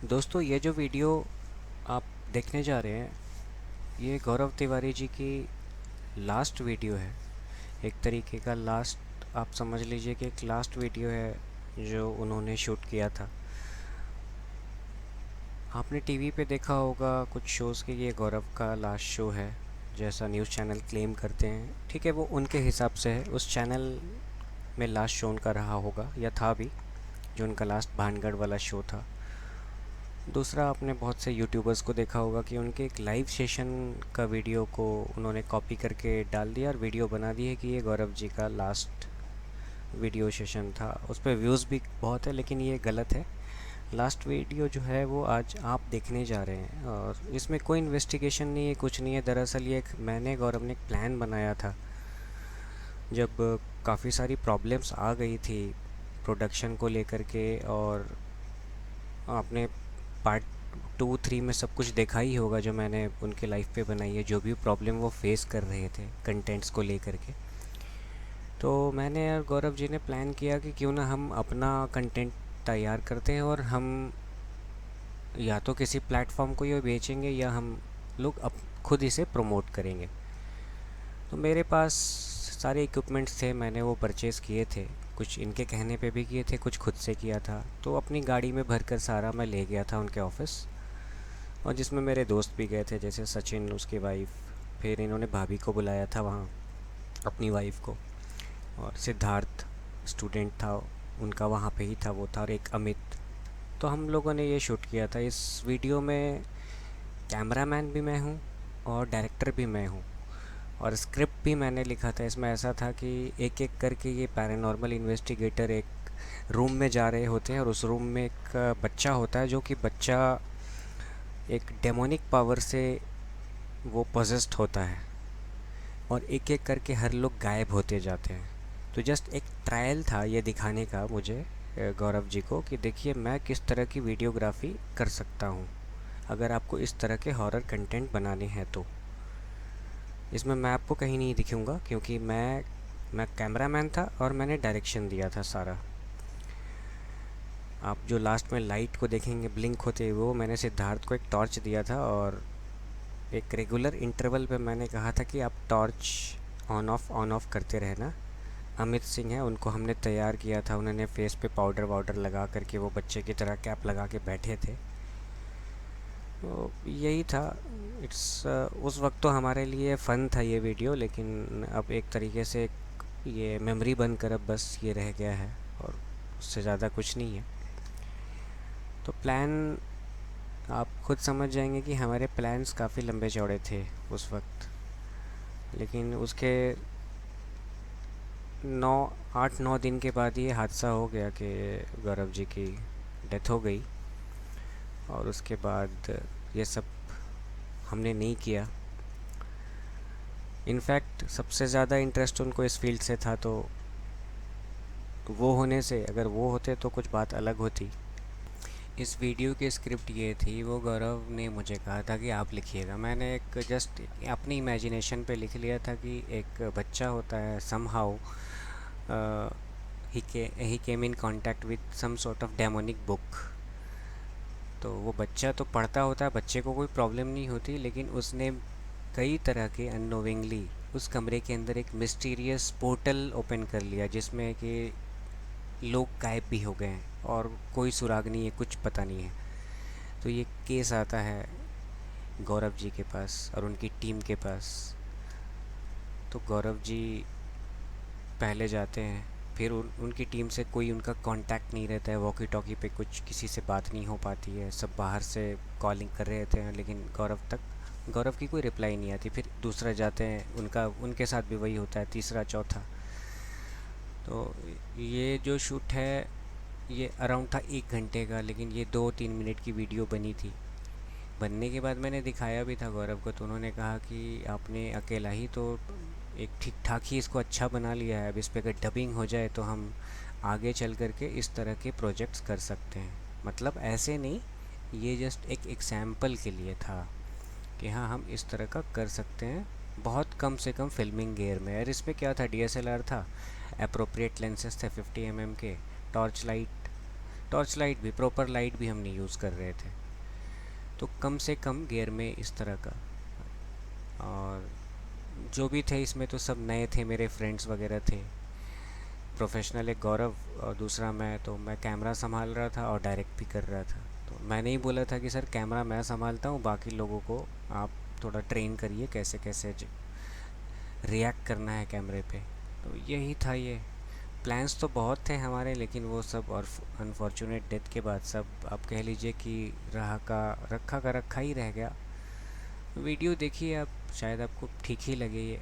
दोस्तों, ये जो वीडियो आप देखने जा रहे हैं, ये गौरव तिवारी जी की लास्ट वीडियो है। एक तरीके का लास्ट, आप समझ लीजिए कि एक लास्ट वीडियो है जो उन्होंने शूट किया था। आपने टीवी पे देखा होगा कुछ शोज़ के, ये गौरव का लास्ट शो है जैसा न्यूज़ चैनल क्लेम करते हैं। ठीक है, वो उनके हिसाब से है। उस चैनल में लास्ट शो उनका रहा होगा या था भी, जो उनका लास्ट भानगढ़ वाला शो था। दूसरा, आपने बहुत से यूट्यूबर्स को देखा होगा कि उनके एक लाइव सेशन का वीडियो को उन्होंने कॉपी करके डाल दिया और वीडियो बना दी है कि ये गौरव जी का लास्ट वीडियो सेशन था। उस पर व्यूज़ भी बहुत है, लेकिन ये गलत है। लास्ट वीडियो जो है वो आज आप देखने जा रहे हैं, और इसमें कोई इन्वेस्टिगेशन नहीं है, कुछ नहीं है। दरअसल ये एक मैंने गौरव ने एक प्लान बनाया था जब काफ़ी सारी प्रॉब्लम्स आ गई थी प्रोडक्शन को लेकर के। और आपने पार्ट 2 3 में सब कुछ देखा ही होगा जो मैंने उनके लाइफ पे बनाई है, जो भी प्रॉब्लम वो फेस कर रहे थे कंटेंट्स को लेकर के। तो मैंने और गौरव जी ने प्लान किया कि क्यों ना हम अपना कंटेंट तैयार करते हैं, और हम या तो किसी प्लेटफॉर्म को ये बेचेंगे या हम लोग अब खुद इसे प्रमोट करेंगे। तो मेरे पास सारे इक्विपमेंट्स थे, मैंने वो परचेज़ किए थे। कुछ इनके कहने पे भी किए थे, कुछ खुद से किया था। तो अपनी गाड़ी में भरकर सारा मैं ले गया था उनके ऑफिस, और जिसमें मेरे दोस्त भी गए थे जैसे सचिन, उसकी वाइफ। फिर इन्होंने भाभी को बुलाया था वहाँ, अपनी वाइफ को। और सिद्धार्थ स्टूडेंट था उनका, वहाँ पे ही था वो था, और एक अमित। तो हम लोगों ने ये शूट किया था। इस वीडियो में कैमरामैन भी मैं हूँ और डायरेक्टर भी मैं हूँ, और स्क्रिप्ट भी मैंने लिखा था। इसमें ऐसा था कि एक एक करके ये पैरानॉर्मल इन्वेस्टिगेटर एक रूम में जा रहे होते हैं, और उस रूम में एक बच्चा होता है, जो कि बच्चा एक डेमोनिक पावर से वो पोजेस्ड होता है, और एक एक करके हर लोग गायब होते जाते हैं। तो जस्ट एक ट्रायल था ये दिखाने का मुझे, गौरव जी को, कि देखिए मैं किस तरह की वीडियोग्राफी कर सकता हूँ अगर आपको इस तरह के हॉरर कंटेंट बनाने हैं तो। इसमें मैं आपको कहीं नहीं दिखूँगा, क्योंकि मैं कैमरामैन था और मैंने डायरेक्शन दिया था सारा। आप जो लास्ट में लाइट को देखेंगे ब्लिंक होते हुए, वो मैंने सिद्धार्थ को एक टॉर्च दिया था, और एक रेगुलर इंटरवल पे मैंने कहा था कि आप टॉर्च ऑन ऑफ करते रहना। अमित सिंह है, उनको हमने तैयार किया था, उन्होंने फेस पे पाउडर वाउडर लगा करके वो बच्चे की तरह कैप लगा के बैठे थे। तो यही था। उस वक्त तो हमारे लिए फ़न था ये वीडियो, लेकिन अब एक तरीके से ये मेमोरी बनकर अब बस ये रह गया है, और उससे ज़्यादा कुछ नहीं है। तो प्लान आप खुद समझ जाएंगे कि हमारे प्लान्स काफ़ी लंबे चौड़े थे उस वक्त। लेकिन उसके 8 9 दिन के बाद ये हादसा हो गया कि गौरव जी की डेथ हो गई, और उसके बाद ये सब हमने नहीं किया। इनफैक्ट सबसे ज़्यादा इंटरेस्ट उनको इस फील्ड से था, तो वो होने से, अगर वो होते तो कुछ बात अलग होती। इस वीडियो की स्क्रिप्ट ये थी, वो गौरव ने मुझे कहा था कि आप लिखिएगा। मैंने एक जस्ट अपनी इमेजिनेशन पे लिख लिया था कि एक बच्चा होता है, समहाउ ही came in contact with some sort of demonic book. तो वो बच्चा तो पढ़ता होता है, बच्चे को कोई प्रॉब्लम नहीं होती, लेकिन उसने कई तरह के अननोविंगली उस कमरे के अंदर एक मिस्टीरियस पोर्टल ओपन कर लिया, जिसमें कि लोग गायब भी हो गए हैं और कोई सुराग नहीं है, कुछ पता नहीं है। तो ये केस आता है गौरव जी के पास और उनकी टीम के पास। तो गौरव जी पहले जाते हैं, फिर उनकी टीम से कोई उनका कांटेक्ट नहीं रहता है, वॉकी टॉकी पे कुछ किसी से बात नहीं हो पाती है, सब बाहर से कॉलिंग कर रहे थे, लेकिन गौरव की कोई रिप्लाई नहीं आती। फिर दूसरा जाते हैं, उनके साथ भी वही होता है, तीसरा चौथा। तो ये जो शूट है ये अराउंड था 1 घंटे का, लेकिन ये 2 3 मिनट की वीडियो बनी थी। बनने के बाद मैंने दिखाया भी था गौरव को, तो उन्होंने कहा कि आपने अकेला ही तो एक ठीक ठाक ही इसको अच्छा बना लिया है, अब इस पर अगर डबिंग हो जाए तो हम आगे चल कर के इस तरह के प्रोजेक्ट्स कर सकते हैं। मतलब ऐसे नहीं, ये जस्ट एक एग्जाम्पल के लिए था कि हाँ हम इस तरह का कर सकते हैं, बहुत कम से कम फिल्मिंग गियर में। और इसमें क्या था, डीएसएलआर था, अप्रोप्रिएट लेंसेज थे 50 mm के, टॉर्च लाइट टॉर्च लाइट भी, प्रॉपर लाइट भी हम नहीं यूज़ कर रहे थे। तो कम से कम गियर में इस तरह का। और जो भी थे इसमें तो सब नए थे, मेरे फ्रेंड्स वगैरह थे। प्रोफेशनल एक गौरव और दूसरा मैं, तो मैं कैमरा संभाल रहा था और डायरेक्ट भी कर रहा था। तो मैंने ही बोला था कि सर कैमरा मैं संभालता हूँ, बाकी लोगों को आप थोड़ा ट्रेन करिए कैसे कैसे रिएक्ट करना है कैमरे पे। तो यही था ये। प्लान्स तो बहुत थे हमारे, लेकिन वो सब और अनफॉर्चुनेट डेथ के बाद सब आप कह लीजिए कि रखा का रखा ही रह गया। वीडियो देखिए आप, शायद आपको ठीक ही लगे ये।